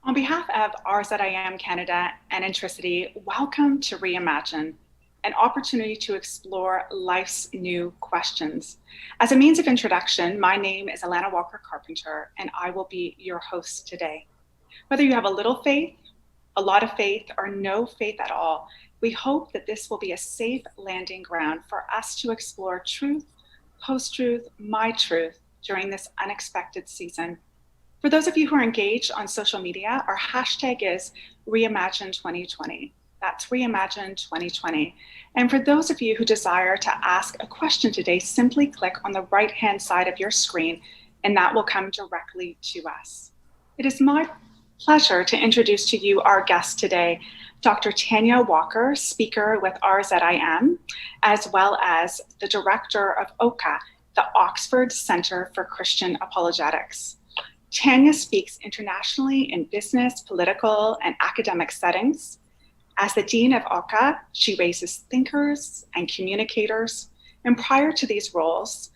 On behalf of RZIM Canada and Intricity, welcome to Reimagine, an opportunity to explore life's new questions. As a means of introduction, my name is Alana Walker-Carpenter, and I will be your host today. Whether you have a little faith, a lot of faith, or no faith at all, we hope that this will be a safe landing ground for us to explore truth, post-truth, my truth during this unexpected season. For those of you who are engaged on social media, our hashtag is Reimagine 2020. That's Reimagine 2020. And for those of you who desire to ask a question today, simply click on the right-hand side of your screen, and that will come directly to us. It is my pleasure to introduce to you our guest today, Dr. Tanya Walker, speaker with RZIM, as well as the director of OCA, the Oxford Center for Christian Apologetics. Tanya speaks internationally in business, political, and academic settings. As the Dean of OCA, she raises thinkers and communicators. And prior to these roles,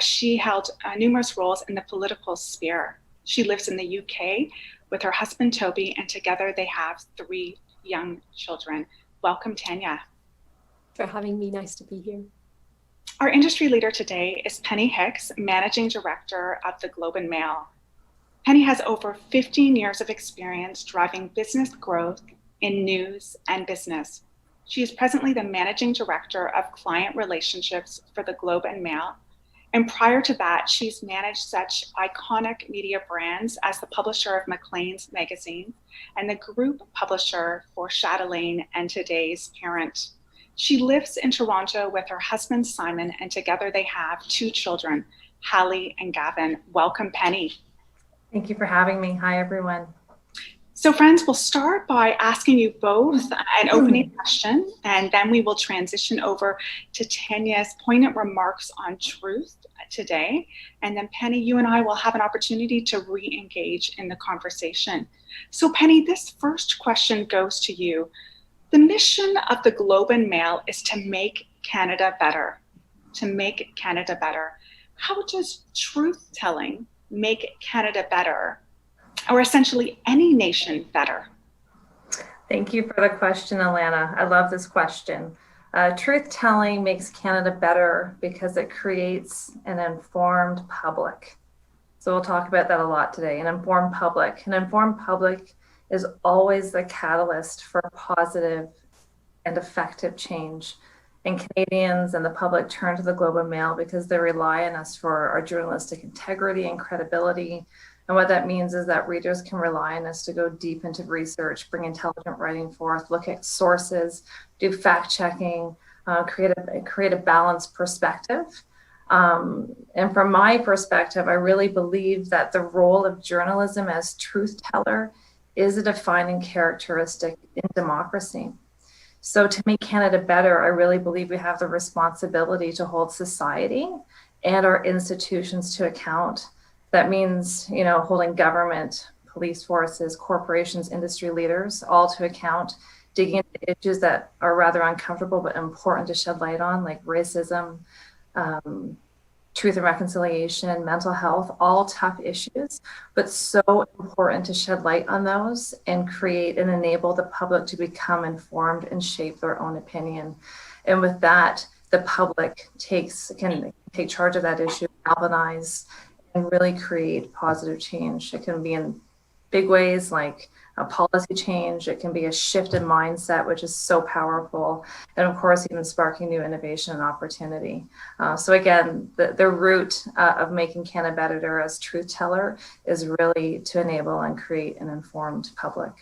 she held numerous roles in the political sphere. She lives in the UK with her husband, Toby, and together they have 3 young children. Welcome, Tanya. For having me. Nice to be here. Our industry leader today is Penny Hicks, Managing Director of the Globe and Mail. Penny has over 15 years of experience driving business growth in news and business. She is presently the Managing Director of Client Relationships for the Globe and Mail. And prior to that, she's managed such iconic media brands as the publisher of Maclean's magazine and the group publisher for Chatelaine and Today's Parent. She lives in Toronto with her husband, Simon, and together they have 2 children, Hallie and Gavin. Welcome, Penny. Thank you for having me. Hi, everyone. So friends, we'll start by asking you both an opening question, and then we will transition over to Tanya's poignant remarks on truth today. And then Penny, you and I will have an opportunity to re-engage in the conversation. So Penny, this first question goes to you. The mission of the Globe and Mail is to make Canada better, to make Canada better. How does truth-telling make Canada better, or essentially any nation better? Thank you for the question, Alana. I love this question. Truth-telling makes Canada better because it creates an informed public. So we'll talk about that a lot today, an informed public. An informed public is always the catalyst for positive and effective change. And Canadians and the public turn to the Globe and Mail because they rely on us for our journalistic integrity and credibility. And what that means is that readers can rely on us to go deep into research, bring intelligent writing forth, look at sources, do fact checking, create a balanced perspective. And from my perspective, I really believe that the role of journalism as truth teller is a defining characteristic in democracy. So to make Canada better, I really believe we have the responsibility to hold society and our institutions to account. That means, holding government, police forces, corporations, industry leaders, all to account, digging into issues that are rather uncomfortable but important to shed light on, like racism, truth and reconciliation, mental health, all tough issues, but so important to shed light on those and create and enable the public to become informed and shape their own opinion. And with that, the public can take charge of that issue, galvanize, and really create positive change. It can be in big ways like a policy change. It can be a shift in mindset, which is so powerful. And of course, even sparking new innovation and opportunity. So again, the root of making Canada better as truth teller is really to enable and create an informed public.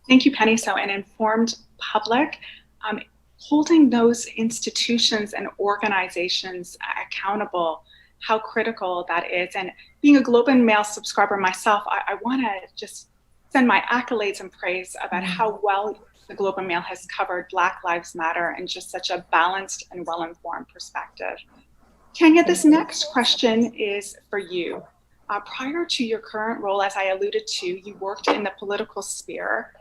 Thank you, Penny. So an informed public, holding those institutions and organizations accountable, how critical that is. And being a Globe and Mail subscriber myself, I want to just send my accolades and praise about how well the Globe and Mail has covered Black Lives Matter in just such a balanced and well-informed perspective. Tanya, this next question is for you. Prior to your current role, as I alluded to, you worked in the political sphere.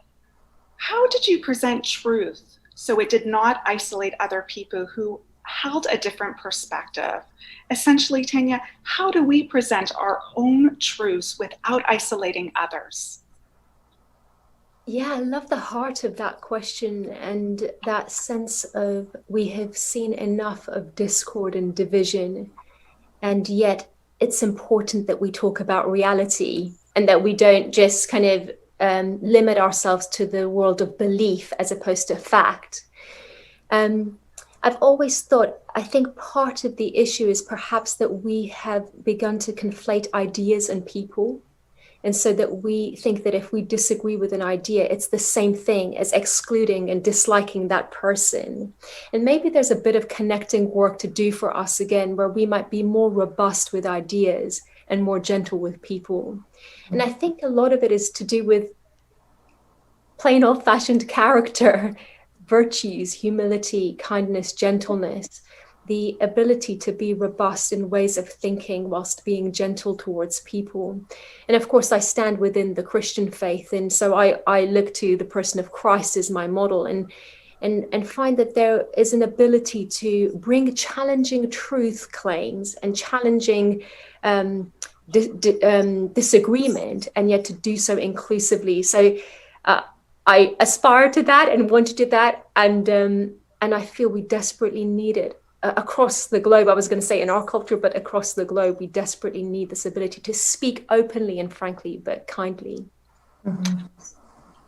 How did you present truth so it did not isolate other people who held a different perspective? Essentially, Tanya, how do we present our own truths without isolating others? Yeah, I love the heart of that question and that sense of we have seen enough of discord and division, and yet it's important that we talk about reality and that we don't just kind of limit ourselves to the world of belief as opposed to fact. Um, I've always thought, I think part of the issue is perhaps that we have begun to conflate ideas and people. And so that we think that if we disagree with an idea, it's the same thing as excluding and disliking that person. And maybe there's a bit of connecting work to do for us again, where we might be more robust with ideas and more gentle with people. And I think a lot of it is to do with plain old-fashioned character, virtues, humility, kindness, gentleness, the ability to be robust in ways of thinking whilst being gentle towards people. And of course, I stand within the Christian faith. And so I look to the person of Christ as my model and find that there is an ability to bring challenging truth claims and challenging disagreement, and yet to do so inclusively. So I aspire to that and want to do that. And I feel we desperately need it. Across the globe, I was going to say in our culture, but across the globe, we desperately need this ability to speak openly and frankly, but kindly. Mhm.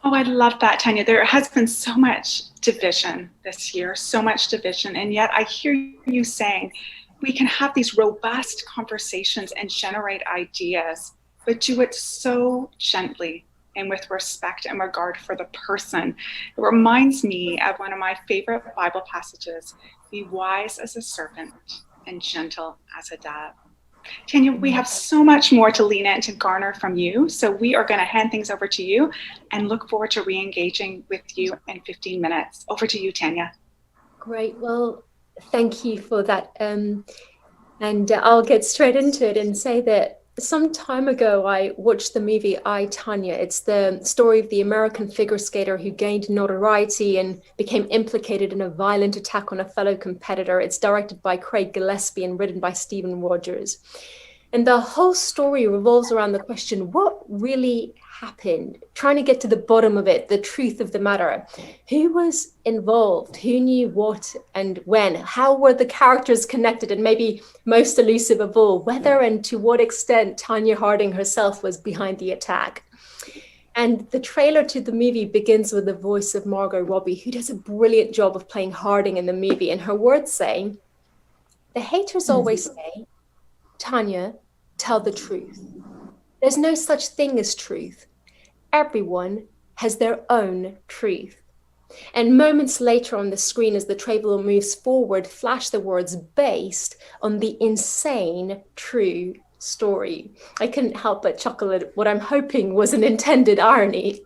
Oh, I love that, Tanya. There has been so much division this year, so much division. And yet I hear you saying we can have these robust conversations and generate ideas, but do it so gently and with respect and regard for the person. It reminds me of one of my favorite Bible passages: be wise as a serpent and gentle as a dove. Tanya, we have so much more to lean in to garner from you. So we are going to hand things over to you and look forward to re-engaging with you in 15 minutes. Over to you, Tanya. Great. Well, thank you for that. And I'll get straight into it and say that some time ago, I watched the movie I, Tanya. It's the story of the American figure skater who gained notoriety and became implicated in a violent attack on a fellow competitor. It's directed by Craig Gillespie and written by Stephen Rogers. And the whole story revolves around the question, what really happened? Trying to get to the bottom of it, the truth of the matter. Who was involved? Who knew what and when? How were the characters connected? And maybe most elusive of all, whether and to what extent Tanya Harding herself was behind the attack. And the trailer to the movie begins with the voice of Margot Robbie, who does a brilliant job of playing Harding in the movie. And her words say, the haters always say, Tanya, tell the truth. There's no such thing as truth. Everyone has their own truth. And moments later on the screen, as the trailer moves forward, flash the words based on the insane true story. I couldn't help but chuckle at what I'm hoping was an intended irony.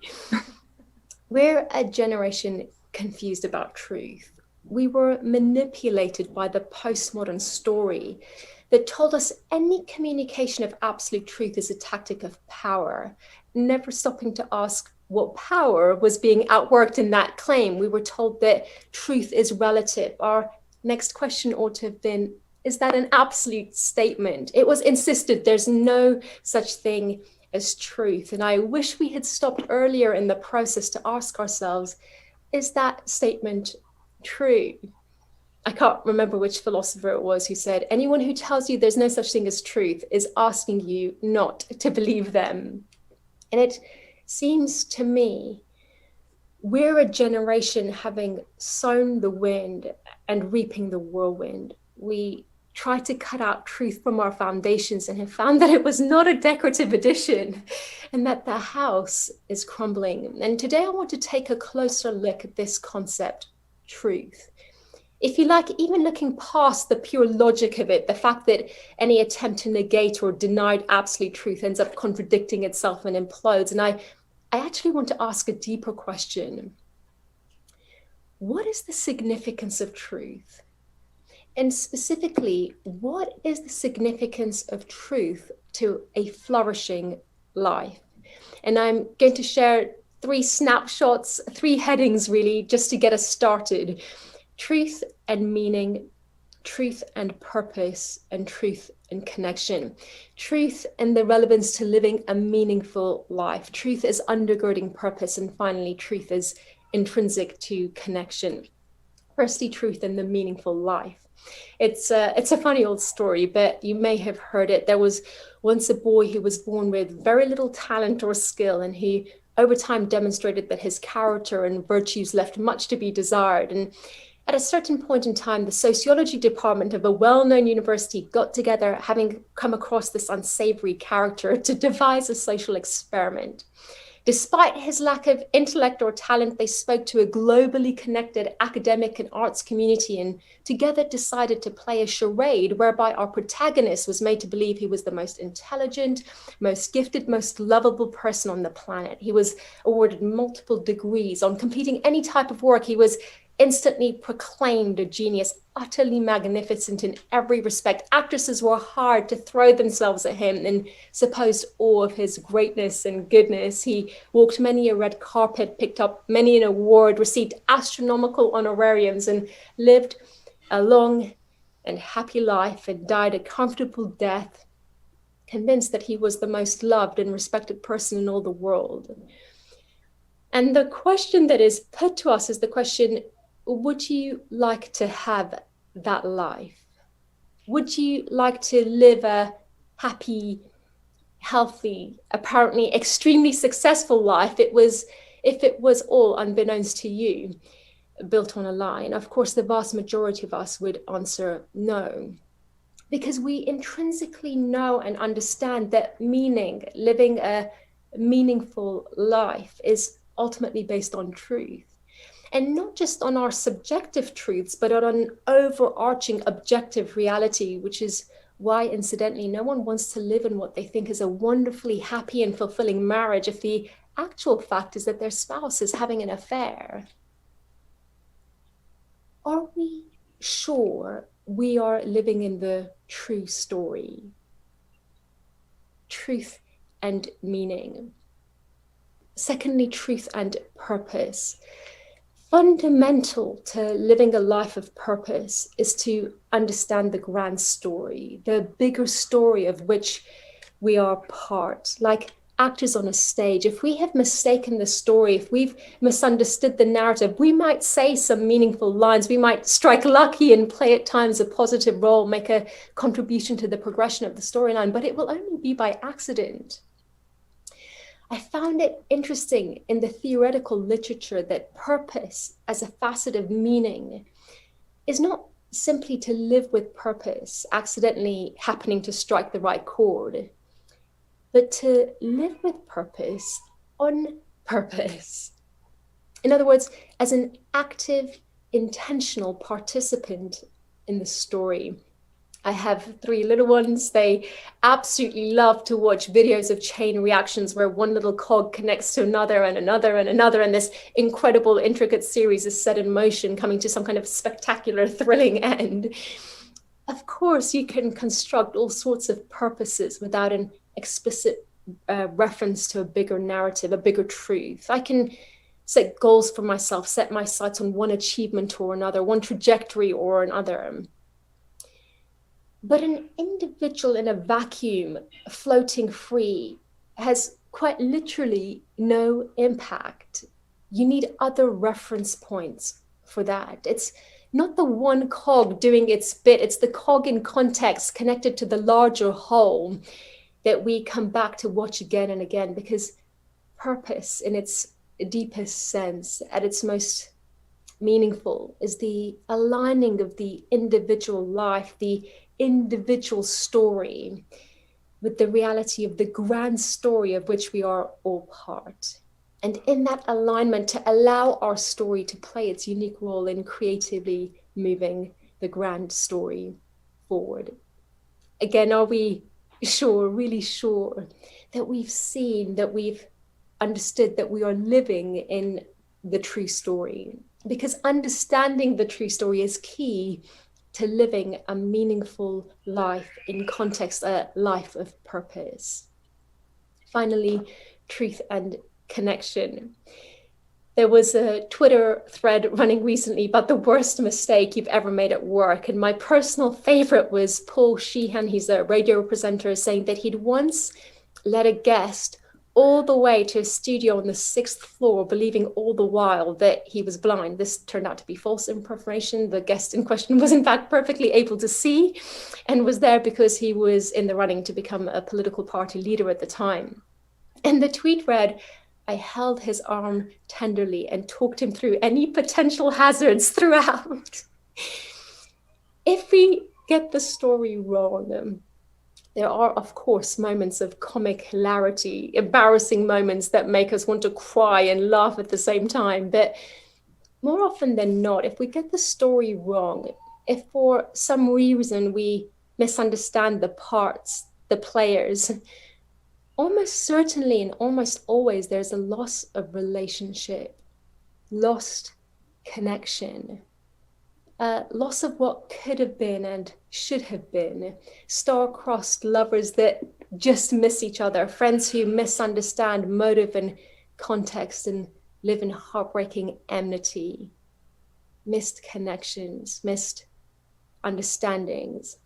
We're a generation confused about truth. We were manipulated by the postmodern story that told us any communication of absolute truth is a tactic of power, never stopping to ask what power was being outworked in that claim. We were told that truth is relative. Our next question ought to have been, is that an absolute statement? It was insisted there's no such thing as truth. And I wish we had stopped earlier in the process to ask ourselves, is that statement true? I can't remember which philosopher it was who said, anyone who tells you there's no such thing as truth is asking you not to believe them. And it seems to me we're a generation having sown the wind and reaping the whirlwind. We try to cut out truth from our foundations and have found that it was not a decorative addition and that the house is crumbling. And today I want to take a closer look at this concept, truth. If you like, even looking past the pure logic of it, the fact that any attempt to negate or deny absolute truth ends up contradicting itself and implodes. And I actually want to ask a deeper question. What is the significance of truth? And specifically, what is the significance of truth to a flourishing life? And I'm going to share 3 snapshots, 3 headings really, just to get us started. Truth and meaning, truth and purpose, and truth and connection. Truth and the relevance to living a meaningful life. Truth is undergirding purpose, and finally, truth is intrinsic to connection. Firstly, truth and the meaningful life. It's a funny old story, but you may have heard it. There was once a boy who was born with very little talent or skill, and he over time demonstrated that his character and virtues left much to be desired. And at a certain point in time, the sociology department of a well-known university got together, having come across this unsavory character, to devise a social experiment. Despite his lack of intellect or talent, they spoke to a globally connected academic and arts community, and together decided to play a charade whereby our protagonist was made to believe he was the most intelligent, most gifted, most lovable person on the planet. He was awarded multiple degrees. On completing any type of work, he was instantly proclaimed a genius, utterly magnificent in every respect. Actresses were hired to throw themselves at him in supposed awe of his greatness and goodness. He walked many a red carpet, picked up many an award, received astronomical honorariums, and lived a long and happy life, and died a comfortable death, convinced that he was the most loved and respected person in all the world. And the question that is put to us is the question, would you like to have that life? Would you like to live a happy, healthy, apparently extremely successful life if it was all unbeknownst to you, built on a lie? And of course, the vast majority of us would answer no, because we intrinsically know and understand that meaning, living a meaningful life, is ultimately based on truth. And not just on our subjective truths, but on an overarching objective reality, which is why, incidentally, no one wants to live in what they think is a wonderfully happy and fulfilling marriage if the actual fact is that their spouse is having an affair. Are we sure we are living in the true story? Truth and meaning. Secondly, truth and purpose. Fundamental to living a life of purpose is to understand the grand story, the bigger story of which we are part. Like actors on a stage, if we have mistaken the story, if we've misunderstood the narrative, we might say some meaningful lines, we might strike lucky and play at times a positive role, make a contribution to the progression of the storyline, but it will only be by accident. I found it interesting in the theoretical literature that purpose as a facet of meaning is not simply to live with purpose, accidentally happening to strike the right chord, but to live with purpose on purpose. In other words, as an active, intentional participant in the story. I have 3 little ones. They absolutely love to watch videos of chain reactions where one little cog connects to another and another and another, and this incredible, intricate series is set in motion, coming to some kind of spectacular, thrilling end. Of course, you can construct all sorts of purposes without an explicit reference to a bigger narrative, a bigger truth. I can set goals for myself, set my sights on one achievement or another, one trajectory or another. But an individual in a vacuum, floating free, has quite literally no impact. You need other reference points for that. It's not the one cog doing its bit, it's the cog in context connected to the larger whole that we come back to watch again and again, because purpose in its deepest sense, at its most meaningful, is the aligning of the individual life, the individual story, with the reality of the grand story of which we are all part. And in that alignment, to allow our story to play its unique role in creatively moving the grand story forward. Again, are we sure, really sure, that we've seen, that we've understood that we are living in the true story? Because understanding the true story is key to living a meaningful life in context, a life of purpose. Finally, truth and connection. There was a Twitter thread running recently about the worst mistake you've ever made at work. And my personal favorite was Paul Sheehan, he's a radio presenter, saying that he'd once led a guest all the way to a studio on the 6th floor, believing all the while that he was blind. This turned out to be false information. The guest in question was in fact perfectly able to see and was there because he was in the running to become a political party leader at the time. And the tweet read, "I held his arm tenderly and talked him through any potential hazards throughout." If we get the story wrong, there are, of course, moments of comic hilarity, embarrassing moments that make us want to cry and laugh at the same time. But more often than not, if we get the story wrong, if for some reason we misunderstand the parts, the players, almost certainly and almost always there's a loss of relationship, lost connection, loss of what could have been and should have been, star-crossed lovers that just miss each other, friends who misunderstand motive and context and live in heartbreaking enmity, missed connections, missed understandings.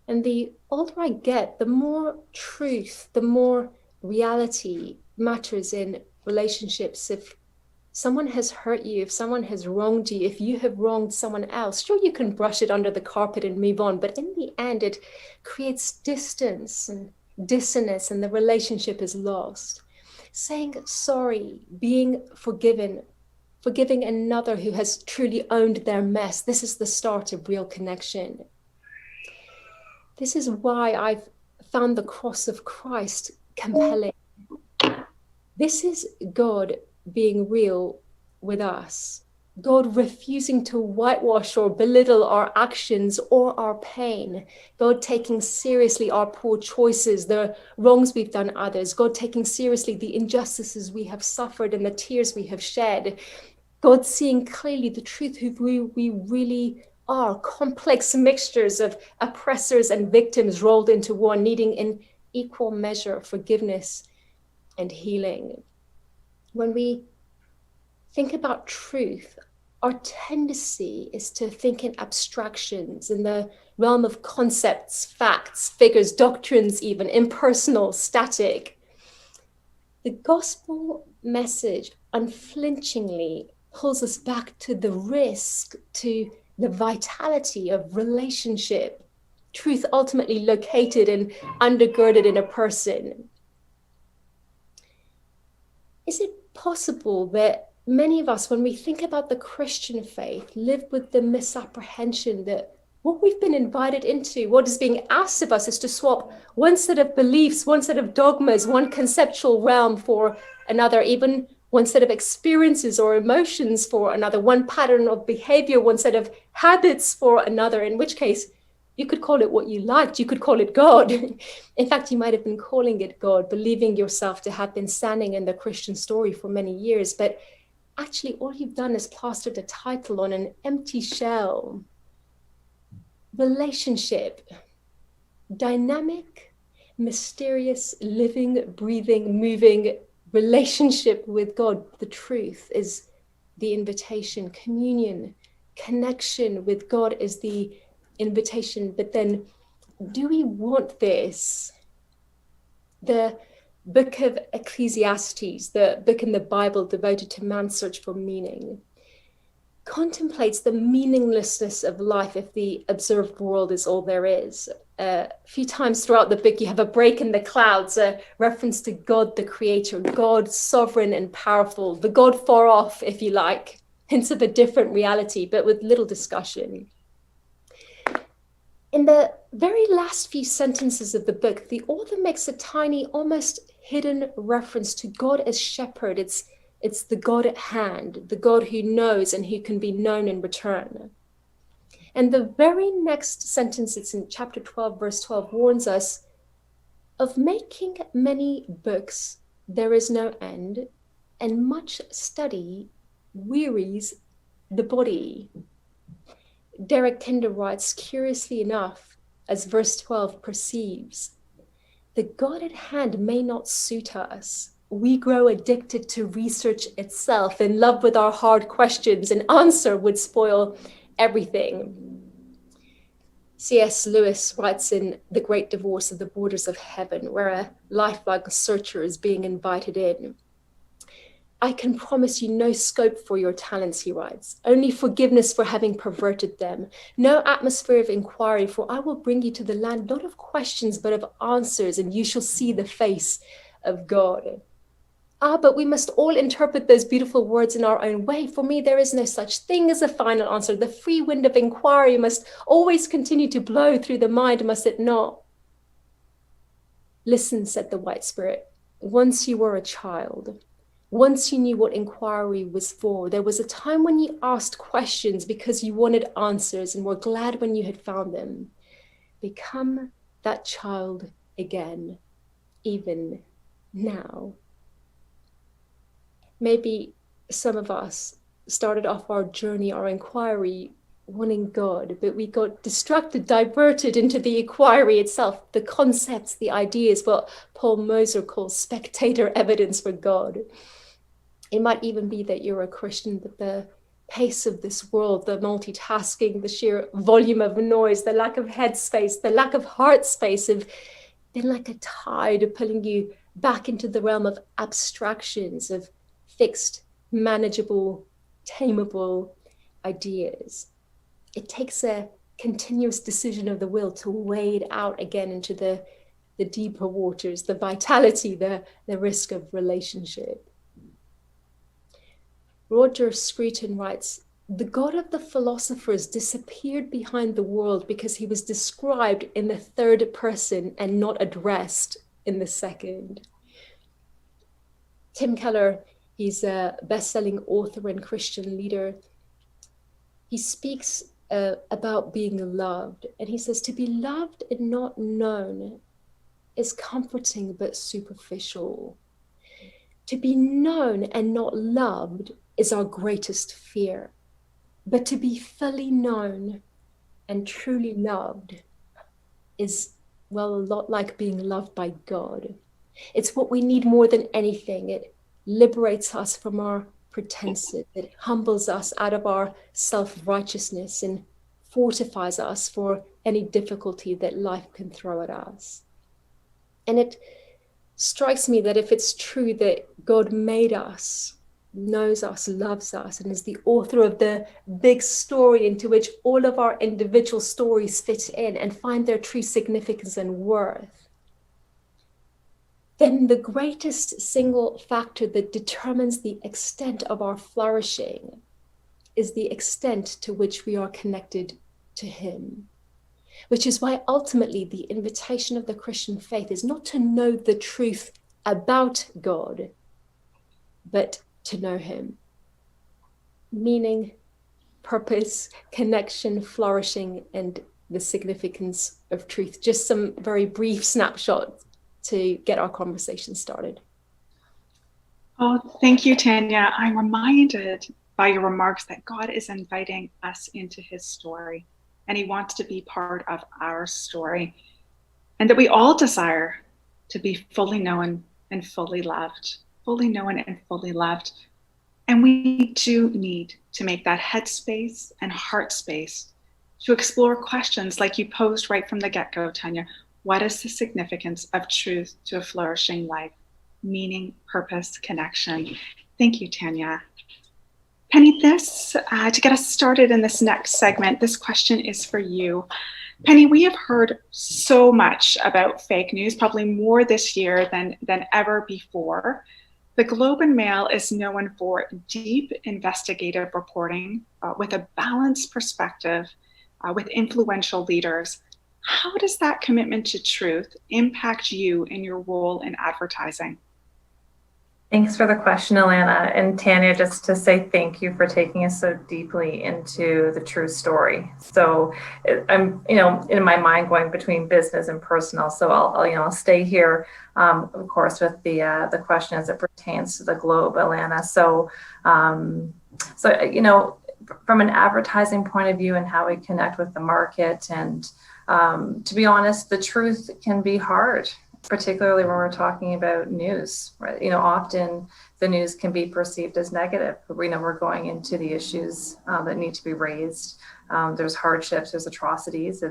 And the older I get, the more truth, the more reality matters in relationships. If someone has hurt you, if someone has wronged you, if you have wronged someone else, sure, you can brush it under the carpet and move on, but in the end, it creates distance and dissonance, and the relationship is lost. Saying sorry, being forgiven, forgiving another who has truly owned their mess, this is the start of real connection. This is why I've found the cross of Christ compelling. This is God being real with us. God refusing to whitewash or belittle our actions or our pain. God taking seriously our poor choices, the wrongs we've done others. God taking seriously the injustices we have suffered and the tears we have shed. God seeing clearly the truth of who we really are, complex mixtures of oppressors and victims rolled into one, needing in equal measure forgiveness and healing. When we think about truth, our tendency is to think in abstractions, in the realm of concepts, facts, figures, doctrines, even impersonal, static. The gospel message unflinchingly pulls us back to the risk, to the vitality of relationship, truth ultimately located and undergirded in a person. Is it possible that many of us, when we think about the Christian faith, live with the misapprehension that what we've been invited into, what is being asked of us, is to swap one set of beliefs, one set of dogmas, one conceptual realm for another, even one set of experiences or emotions for another, one pattern of behavior, one set of habits for another, in which case you could call it what you liked. You could call it God. In fact, you might have been calling it God, believing yourself to have been standing in the Christian story for many years. But actually, all you've done is plastered a title on an empty shell. Relationship, dynamic, mysterious, living, breathing, moving relationship with God. The truth is the invitation. Communion, connection with God is the invitation. But then, do we want this? The book of Ecclesiastes, the book in the Bible devoted to man's search for meaning, contemplates the meaninglessness of life if the observed world is all there is. A few times throughout the book, you have a break in the clouds, a reference to God, the creator, God sovereign and powerful, the God far off, if you like, hints of a different reality, but with little discussion. In the very last few sentences of the book, the author makes a tiny, almost hidden reference to God as shepherd. It's the God at hand, the God who knows and who can be known in return. And the very next sentence, it's in chapter 12, verse 12, warns us of making many books, there is no end, and much study wearies the body. Derek Kinder writes, curiously enough, as verse 12 perceives, the God at hand may not suit us, we grow addicted to research itself, in love with our hard questions. An answer would spoil everything. C.S. Lewis writes in The Great Divorce of the Borders of Heaven, where a lifelong searcher is being invited in. I can promise you no scope for your talents, he writes, only forgiveness for having perverted them. No atmosphere of inquiry, for I will bring you to the land not of questions, but of answers, and you shall see the face of God. But we must all interpret those beautiful words in our own way. For me, there is no such thing as a final answer. The free wind of inquiry must always continue to blow through the mind, must it not? Listen, said the White Spirit, once you were a child. Once you knew what inquiry was for, there was a time when you asked questions because you wanted answers and were glad when you had found them. Become that child again, even now. Maybe some of us started off our journey, our inquiry, wanting God, but we got distracted, diverted into the inquiry itself, the concepts, the ideas, what Paul Moser calls spectator evidence for God. It might even be that you're a Christian, but the pace of this world, the multitasking, the sheer volume of noise, the lack of headspace, the lack of heart space have been like a tide pulling you back into the realm of abstractions, of fixed, manageable, tameable ideas. It takes a continuous decision of the will to wade out again into the deeper waters, the vitality, the risk of relationship. Roger Scruton writes, the God of the philosophers disappeared behind the world because he was described in the third person and not addressed in the second. Tim Keller, he's a best-selling author and Christian leader. He speaks about being loved, and he says, to be loved and not known is comforting but superficial. To be known and not loved is our greatest fear. But to be fully known and truly loved is, well, a lot like being loved by God. It's what we need more than anything. It liberates us from our pretenses. It humbles us out of our self-righteousness and fortifies us for any difficulty that life can throw at us. And it strikes me that if it's true that God made us, knows us, loves us, and is the author of the big story into which all of our individual stories fit in and find their true significance and worth, then the greatest single factor that determines the extent of our flourishing is the extent to which we are connected to him. Which is why ultimately the invitation of the Christian faith is not to know the truth about God, but to know him. Meaning, purpose, connection, flourishing, and the significance of truth. Just some very brief snapshots to get our conversation started. Oh, thank you, Tanya. I'm reminded by your remarks that God is inviting us into his story, and he wants to be part of our story, and that we all desire to be fully known and fully loved. Fully known and fully loved. And we do need to make that headspace and heart space to explore questions like you posed right from the get-go, Tanya. What is the significance of truth to a flourishing life? Meaning, purpose, connection. Thank you, Tanya. Penny, to get us started in this next segment, this question is for you. Penny, we have heard so much about fake news, probably more this year than ever before. The Globe and Mail is known for deep investigative reporting with a balanced perspective with influential leaders. How does that commitment to truth impact you in your role in advertising? Thanks for the question, Alana. And Tanya, just to say thank you for taking us so deeply into the true story. So I'm, in my mind going between business and personal. So I'll stay here, of course, with the question as it pertains to the Globe, Alana. So, from an advertising point of view and how we connect with the market, and to be honest, the truth can be hard. particularly when we're talking about news, right? Often the news can be perceived as negative. We know we're going into the issues that need to be raised. There's hardships, there's atrocities.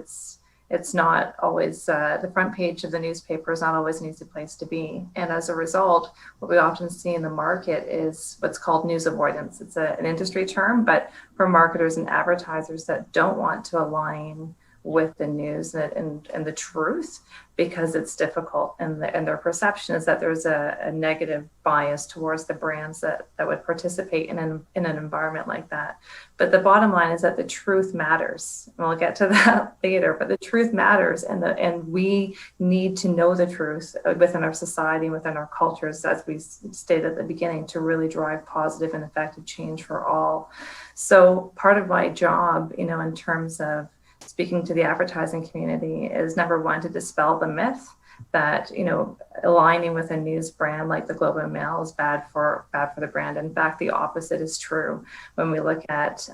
It's not always the front page of the newspaper is not always an easy place to be. And as a result, what we often see in the market is what's called news avoidance. It's an industry term, but for marketers and advertisers that don't want to align with the news and the truth, because it's difficult, and their perception is that there's a negative bias towards the brands that would participate in an environment like that. But the bottom line is that the truth matters. And we'll get to that later, but the truth matters, and we need to know the truth within our society, within our cultures, as we stated at the beginning, to really drive positive and effective change for all. So part of my job, in terms of speaking to the advertising community, is number one, to dispel the myth that aligning with a news brand like the Globe and Mail is bad for the brand. In fact, the opposite is true. When we look at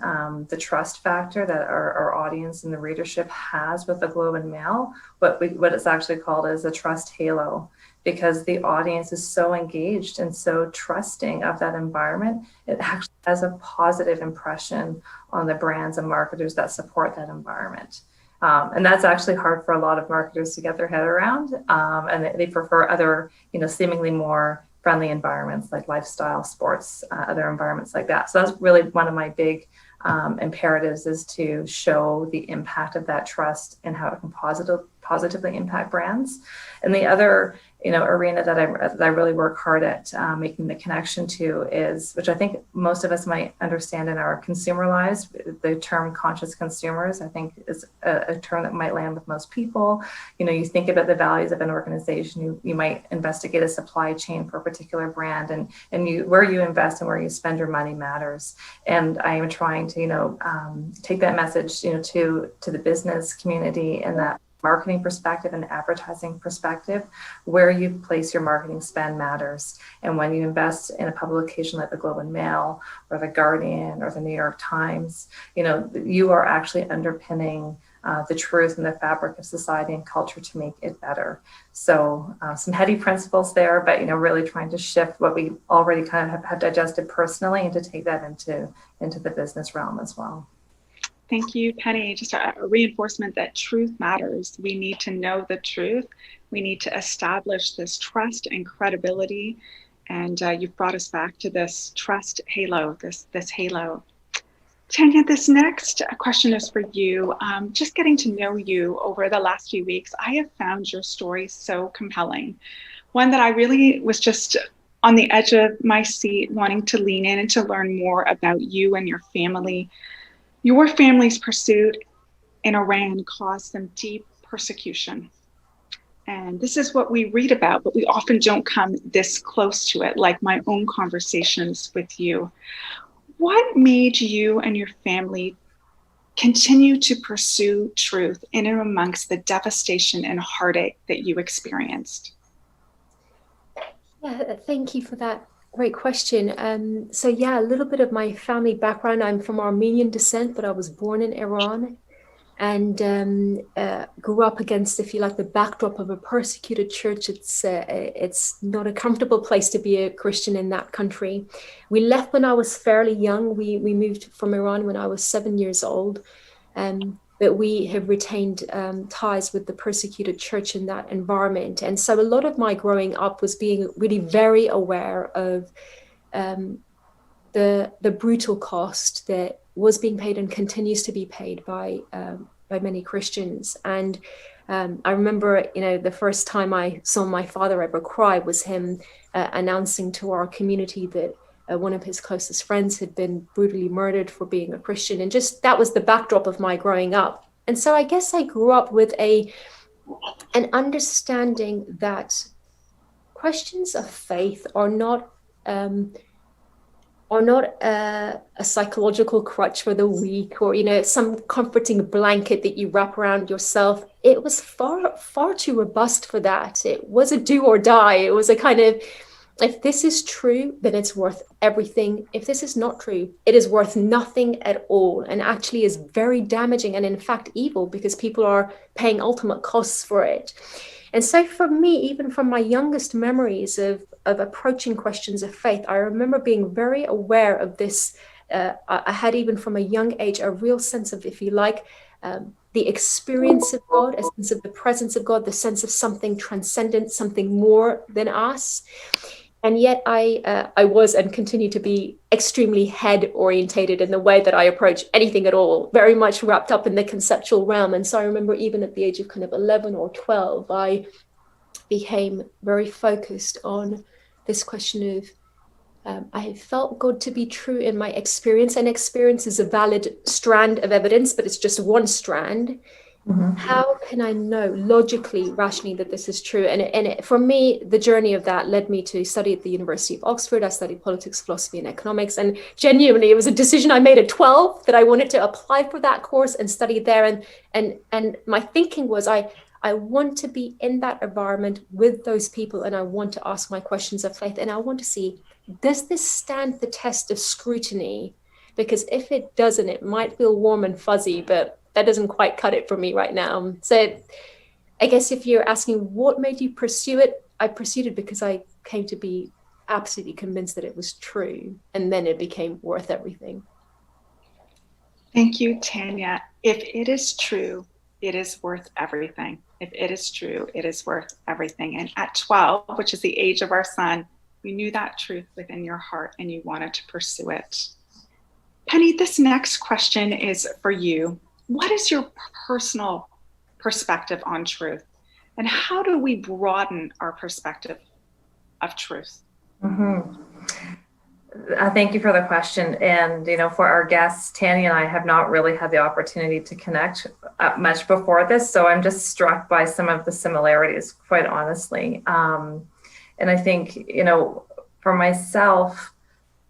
the trust factor that our audience and the readership has with the Globe and Mail, what it's actually called is a trust halo, because the audience is so engaged and so trusting of that environment, it actually has a positive impression on the brands and marketers that support that environment. And that's actually hard for a lot of marketers to get their head around. And they prefer other, seemingly more friendly environments like lifestyle, sports, other environments like that. So that's really one of my big imperatives, is to show the impact of that trust and how it can positively impact brands. And the other arena that I really work hard at making the connection to is, which I think most of us might understand in our consumer lives, the term conscious consumers, I think is a term that might land with most people. You think about the values of an organization, you might investigate a supply chain for a particular brand, and where you invest and where you spend your money matters. And I am trying to, take that message, to the business community, and that marketing perspective and advertising perspective. Where you place your marketing spend matters. And when you invest in a publication like the Globe and Mail or the Guardian or the New York Times, you are actually underpinning the truth and the fabric of society and culture to make it better. So some heady principles there, but really trying to shift what we already kind of have digested personally and to take that into the business realm as well. Thank you, Penny. Just a reinforcement that truth matters. We need to know the truth. We need to establish this trust and credibility. And you've brought us back to this trust halo, this halo. Tanya, this next question is for you. Just getting to know you over the last few weeks, I have found your story so compelling. One that I really was just on the edge of my seat, wanting to lean in and to learn more about you and your family. Your family's pursuit in Iran caused them deep persecution. And this is what we read about, but we often don't come this close to it, like my own conversations with you. What made you and your family continue to pursue truth in and amongst the devastation and heartache that you experienced? Yeah, thank you for that. Great question. So yeah, a little bit of my family background. I'm from Armenian descent, but I was born in Iran and grew up against, if you like, the backdrop of a persecuted church. It's not a comfortable place to be a Christian in that country. We left when I was fairly young. We moved from Iran when I was 7 years old. But we have retained ties with the persecuted church in that environment. And so a lot of my growing up was being really very aware of the brutal cost that was being paid and continues to be paid by many Christians. And I remember, the first time I saw my father ever cry was him announcing to our community that one of his closest friends had been brutally murdered for being a Christian. And just that was the backdrop of my growing up. And so I guess I grew up with an understanding that questions of faith are not a psychological crutch for the weak, or some comforting blanket that you wrap around yourself. It was far too robust for that. It was a do or die. It was a kind of, if this is true, then it's worth everything. If this is not true, it is worth nothing at all, and actually is very damaging and in fact evil, because people are paying ultimate costs for it. And so for me, even from my youngest memories of approaching questions of faith, I remember being very aware of this. I had, even from a young age, a real sense of, if you like, the experience of God, a sense of the presence of God, the sense of something transcendent, something more than us. And yet I was and continue to be extremely head orientated in the way that I approach anything at all, very much wrapped up in the conceptual realm. And so I remember even at the age of kind of 11 or 12, I became very focused on this question of, I have felt God to be true in my experience, and experience is a valid strand of evidence, but it's just one strand. Mm-hmm. How can I know logically, rationally, that this is true? And for me, the journey of that led me to study at the University of Oxford. I studied politics, philosophy, and economics. And genuinely, it was a decision I made at 12 that I wanted to apply for that course and study there. And my thinking was, I want to be in that environment with those people, and I want to ask my questions of faith. And I want to see, does this stand the test of scrutiny? Because if it doesn't, it might feel warm and fuzzy, but that doesn't quite cut it for me right now. So I guess if you're asking what made you pursue it, I pursued it because I came to be absolutely convinced that it was true. And then it became worth everything. Thank you, Tanya. If it is true, it is worth everything. If it is true, it is worth everything. And at 12, which is the age of our son, you knew that truth within your heart and you wanted to pursue it. Penny, this next question is for you. What is your personal perspective on truth? And how do we broaden our perspective of truth? Mm-hmm. Thank you for the question. And, for our guests, Tanya and I have not really had the opportunity to connect much before this. So I'm just struck by some of the similarities, quite honestly. And I think, for myself,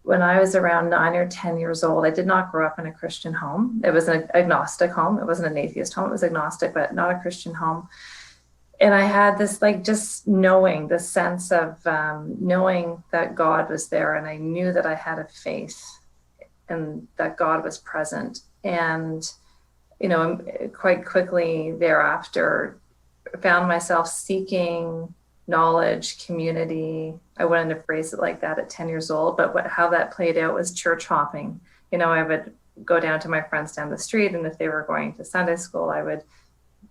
when I was around 9 or 10 years old, I did not grow up in a Christian home. It was an agnostic home. It wasn't an atheist home. It was agnostic, but not a Christian home. And I had this, just knowing, this sense of knowing that God was there. And I knew that I had a faith and that God was present. And, quite quickly thereafter, found myself seeking knowledge, community. I wouldn't have phrased it like that at 10 years old, but how that played out was church hopping. I would go down to my friends down the street, and if they were going to Sunday school, I would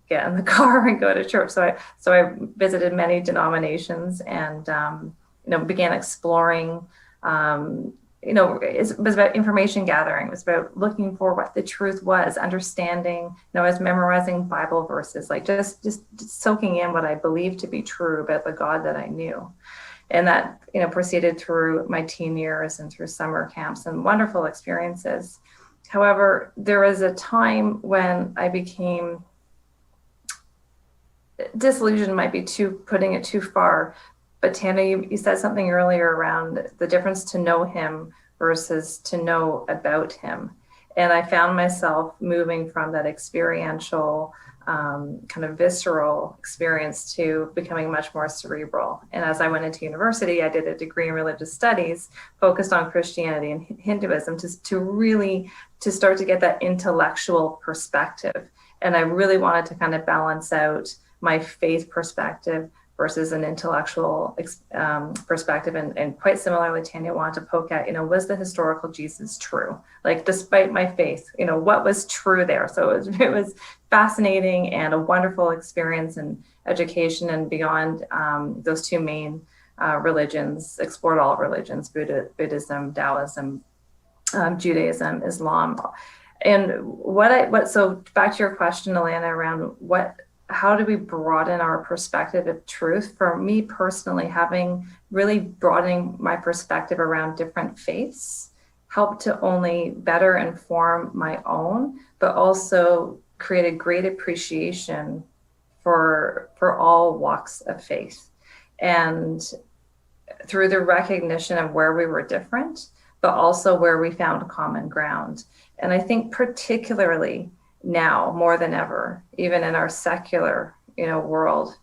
get in the car and go to church. So I visited many denominations and, began exploring. It was about information gathering. It was about looking for what the truth was, understanding. I was memorizing Bible verses, just soaking in what I believed to be true about the God that I knew. And that, proceeded through my teen years and through summer camps and wonderful experiences. However, there was a time when I became disillusioned, might be putting it too far. But Tanya, you said something earlier around the difference to know him versus to know about him. And I found myself moving from that experiential, kind of visceral experience to becoming much more cerebral. And as I went into university, I did a degree in religious studies focused on Christianity and Hinduism to start to get that intellectual perspective. And I really wanted to kind of balance out my faith perspective versus an intellectual perspective. And quite similarly, Tanya wanted to poke at, was the historical Jesus true? Despite my faith, what was true there? So it was fascinating and a wonderful experience and education, and beyond those two main religions, explored all religions, Buddhism, Taoism, Judaism, Islam. And so back to your question, Alana, around how do we broaden our perspective of truth? For me personally, really broadening my perspective around different faiths helped to only better inform my own, but also create a great appreciation for all walks of faith. And through the recognition of where we were different, but also where we found common ground. And I think particularly now more than ever, even in our secular, world,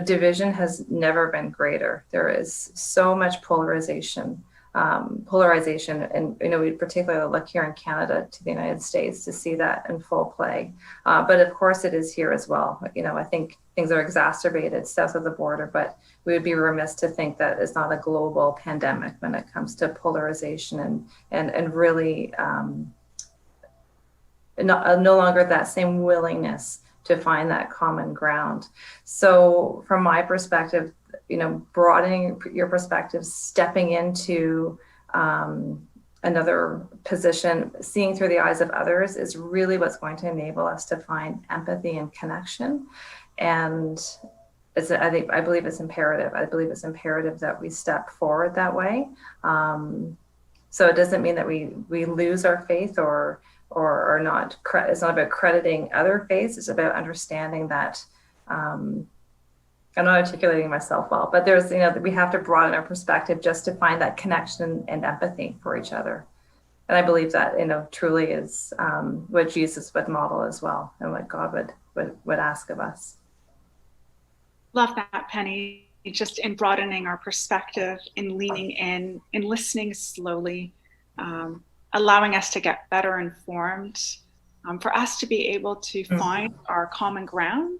division has never been greater. There is so much polarization polarization. And, we particularly look here in Canada to the United States to see that in full play. But of course it is here as well. I think things are exacerbated south of the border, but we would be remiss to think that it's not a global pandemic when it comes to polarization and really no longer that same willingness to find that common ground. So from my perspective, broadening your perspective, stepping into another position, seeing through the eyes of others is really what's going to enable us to find empathy and connection. And I believe it's imperative. I believe it's imperative that we step forward that way. So it doesn't mean that we lose our faith or not. It's not about crediting other faiths. It's about understanding that. I'm not articulating myself well, but there's, we have to broaden our perspective just to find that connection and empathy for each other. And I believe that, truly is what Jesus would model as well, and what God would ask of us. Love that, Penny. Just in broadening our perspective, in leaning in listening slowly, allowing us to get better informed, for us to be able to find our common ground.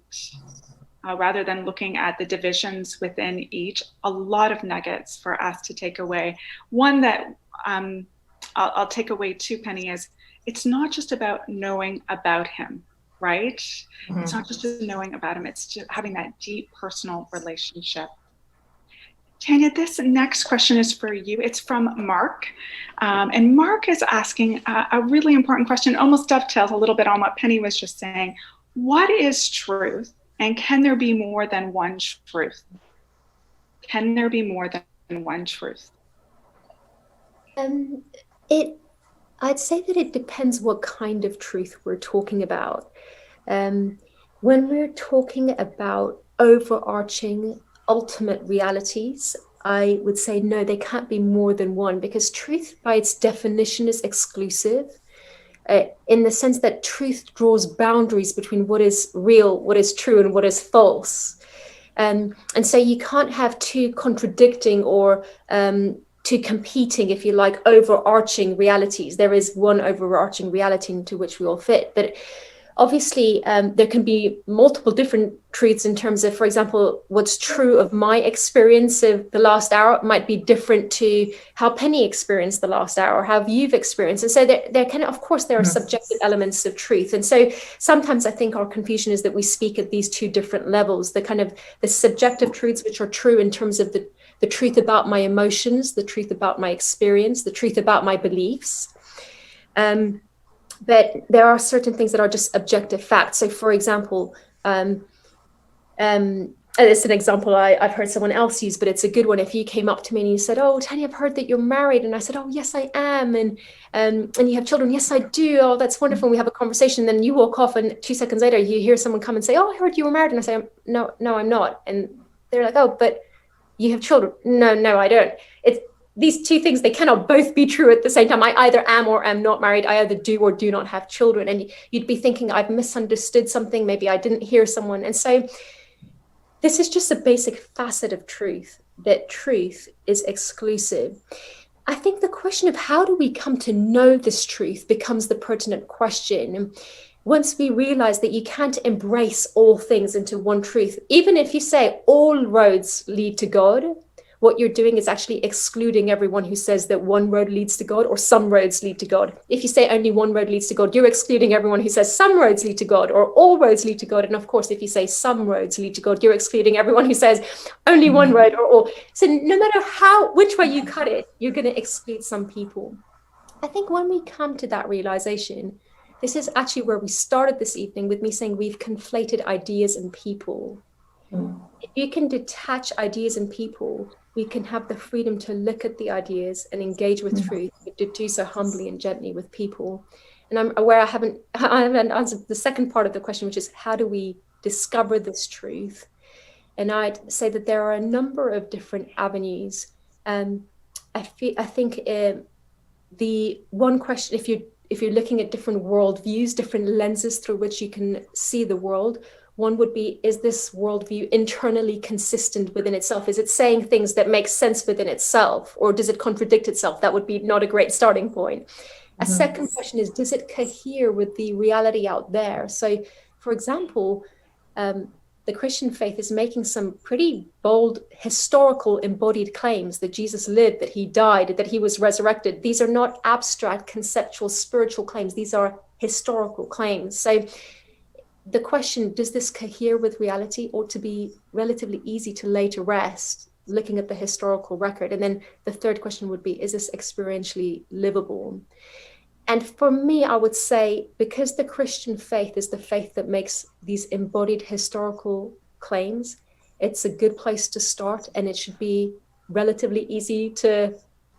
Rather than looking at the divisions within each, a lot of nuggets for us to take away. One that I'll take away too, Penny, is it's not just about knowing about him, right? Mm-hmm. It's not just knowing about him, it's just having that deep personal relationship. Tanya, this next question is for you. It's from Mark. And Mark is asking a really important question, almost dovetails a little bit on what Penny was just saying. What is truth? And can there be more than one truth? Can there be more than one truth? I'd say that it depends what kind of truth we're talking about. When we're talking about overarching ultimate realities, I would say no, there can't be more than one, because truth by its definition is exclusive. In the sense that truth draws boundaries between what is real, what is true, and what is false. And so you can't have two contradicting or two competing, if you like, overarching realities. There is one overarching reality into which we all fit. But obviously, there can be multiple different truths in terms of, for example, what's true of my experience of the last hour might be different to how Penny experienced the last hour, or how you've experienced. And so there can, of course, there are subjective elements of truth. And so sometimes I think our confusion is that we speak at these two different levels, the subjective truths, which are true in terms of the truth about my emotions, the truth about my experience, the truth about my beliefs. But there are certain things that are just objective facts. So, for example, it's an example I've heard someone else use, but it's a good one. If you came up to me and you said, "Oh, Tanya, I've heard that you're married," and I said, "Oh, yes, I am," and you have children, "Yes, I do." "Oh, that's wonderful." And we have a conversation. Then you walk off, and 2 seconds later, you hear someone come and say, "Oh, I heard you were married," and I say, "No, I'm not." And they're like, "Oh, but you have children." No, I don't. It's these two things, they cannot both be true at the same time. I either am or am not married. I either do or do not have children. And you'd be thinking, I've misunderstood something. Maybe I didn't hear someone. And so this is just a basic facet of truth, that truth is exclusive. I think the question of how do we come to know this truth becomes the pertinent question. Once we realize that you can't embrace all things into one truth, even if you say all roads lead to God, what you're doing is actually excluding everyone who says that one road leads to God or some roads lead to God. If you say only one road leads to God, you're excluding everyone who says some roads lead to God or all roads lead to God. And of course, if you say some roads lead to God, you're excluding everyone who says only one road or all. So no matter which way you cut it, you're going to exclude some people. I think when we come to that realization, this is actually where we started this evening with me saying we've conflated ideas and people. If you can detach ideas and people, we can have the freedom to look at the ideas and engage with truth, but to do so humbly and gently with people. And I'm aware I haven't answered the second part of the question, which is how do we discover this truth? And I'd say that there are a number of different avenues. I think the one question, if you're looking at different worldviews, different lenses through which you can see the world, One would be, is this worldview internally consistent within itself? Is it saying things that make sense within itself, or does it contradict itself? That would be not a great starting point. A second question is, does it cohere with the reality out there? So, for example, the Christian faith is making some pretty bold historical embodied claims that Jesus lived, that he died, that he was resurrected. These are not abstract, conceptual, spiritual claims. These are historical claims. So the question, does this cohere with reality, ought to be relatively easy to lay to rest, looking at the historical record. And then the third question would be, is this experientially livable? And for me, I would say, because the Christian faith is the faith that makes these embodied historical claims, it's a good place to start, and it should be relatively easy to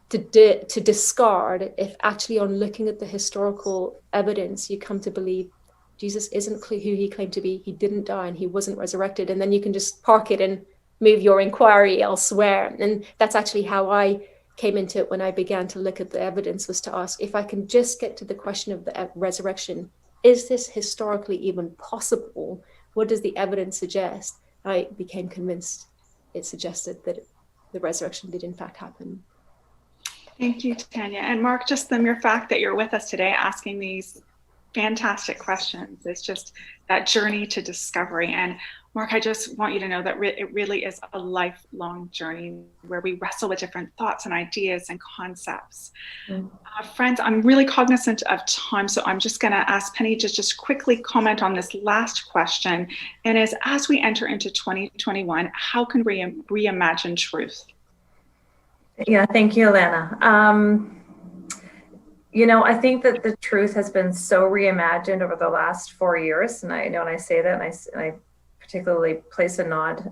discard if actually on looking at the historical evidence, you come to believe Jesus isn't who he claimed to be, he didn't die, and he wasn't resurrected. And then you can just park it and move your inquiry elsewhere. And that's actually how I came into it when I began to look at the evidence, was to ask, if I can just get to the question of the resurrection, is this historically even possible? What does the evidence suggest? I became convinced it suggested that the resurrection did in fact happen. Thank you, Tanya. And Mark, just the mere fact that you're with us today asking these fantastic questions, it's just that journey to discovery. And Mark, I just want you to know that it really is a lifelong journey where we wrestle with different thoughts and ideas and concepts. Friends, I'm really cognizant of time, so I'm just going to ask Penny to just quickly comment on this last question. And as we enter into 2021, how can we reimagine truth? Yeah, thank you, Alana. You know, I think that the truth has been so reimagined over the last 4 years. And I know when I say that, and I particularly place a nod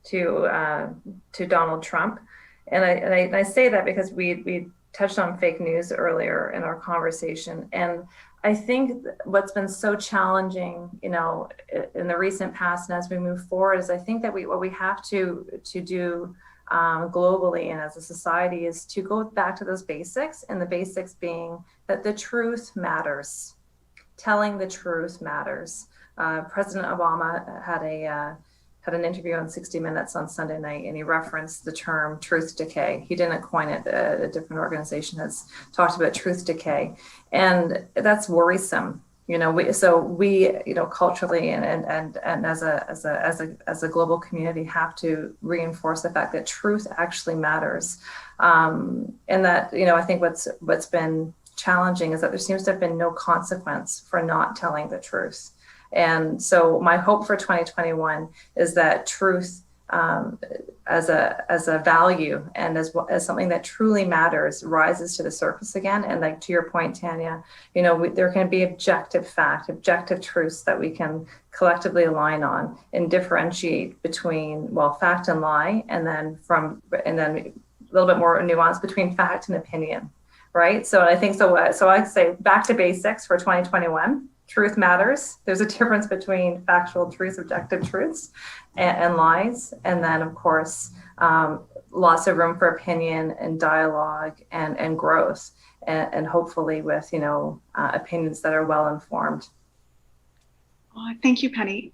to Donald Trump. And I say that because we touched on fake news earlier in our conversation. And I think what's been so challenging, you know, in the recent past and as we move forward is I think that what we have to do globally and as a society is to go back to those basics, and the basics being that the truth matters. Telling the truth matters. President Obama had an interview on 60 Minutes on Sunday night, and he referenced the term truth decay. He didn't coin it. A different organization has talked about truth decay, and that's worrisome. You know, we you know, culturally and as a global community have to reinforce the fact that truth actually matters, and that, you know, I think what's been challenging is that there seems to have been no consequence for not telling the truth. And so my hope for 2021 is that truth as a value and as something that truly matters rises to the surface again. And like to your point, Tanya, you know, there can be objective truths that we can collectively align on and differentiate between, well, fact and lie, and then a little bit more nuance between fact and opinion, right? So I think so I say back to basics for 2021. Truth matters. There's a difference between factual truths, objective truths, and lies. And then, of course, lots of room for opinion and dialogue and growth, and hopefully with, you know, opinions that are well informed. Oh, thank you, Penny.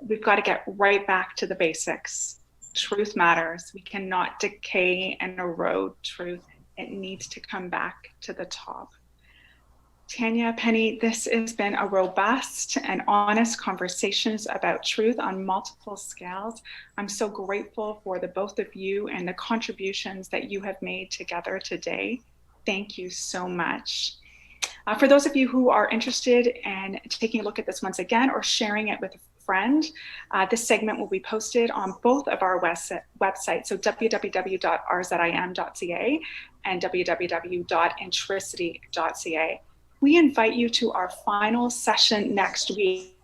We've got to get right back to the basics. Truth matters. We cannot decay and erode truth. It needs to come back to the top. Tanya, Penny, this has been a robust and honest conversations about truth on multiple scales. I'm so grateful for the both of you and the contributions that you have made together today. Thank you so much. For those of you who are interested in taking a look at this once again or sharing it with a friend, this segment will be posted on both of our websites, so www.rzim.ca and www.intricity.ca. We invite you to our final session next week,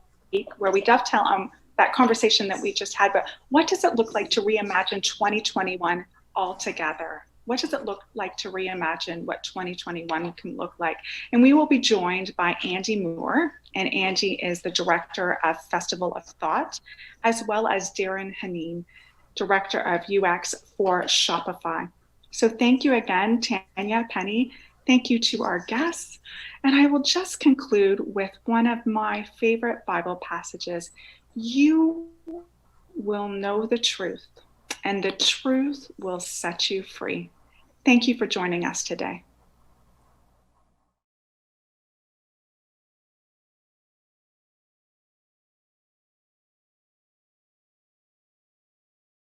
where we dovetail on that conversation that we just had, but what does it look like to reimagine 2021 altogether? What does it look like to reimagine what 2021 can look like? And we will be joined by Andy Moore, and Andy is the director of Festival of Thought, as well as Darren Haneen, director of UX for Shopify. So thank you again, Tanya, Penny. Thank you to our guests. And I will just conclude with one of my favorite Bible passages. You will know the truth, and the truth will set you free. Thank you for joining us today.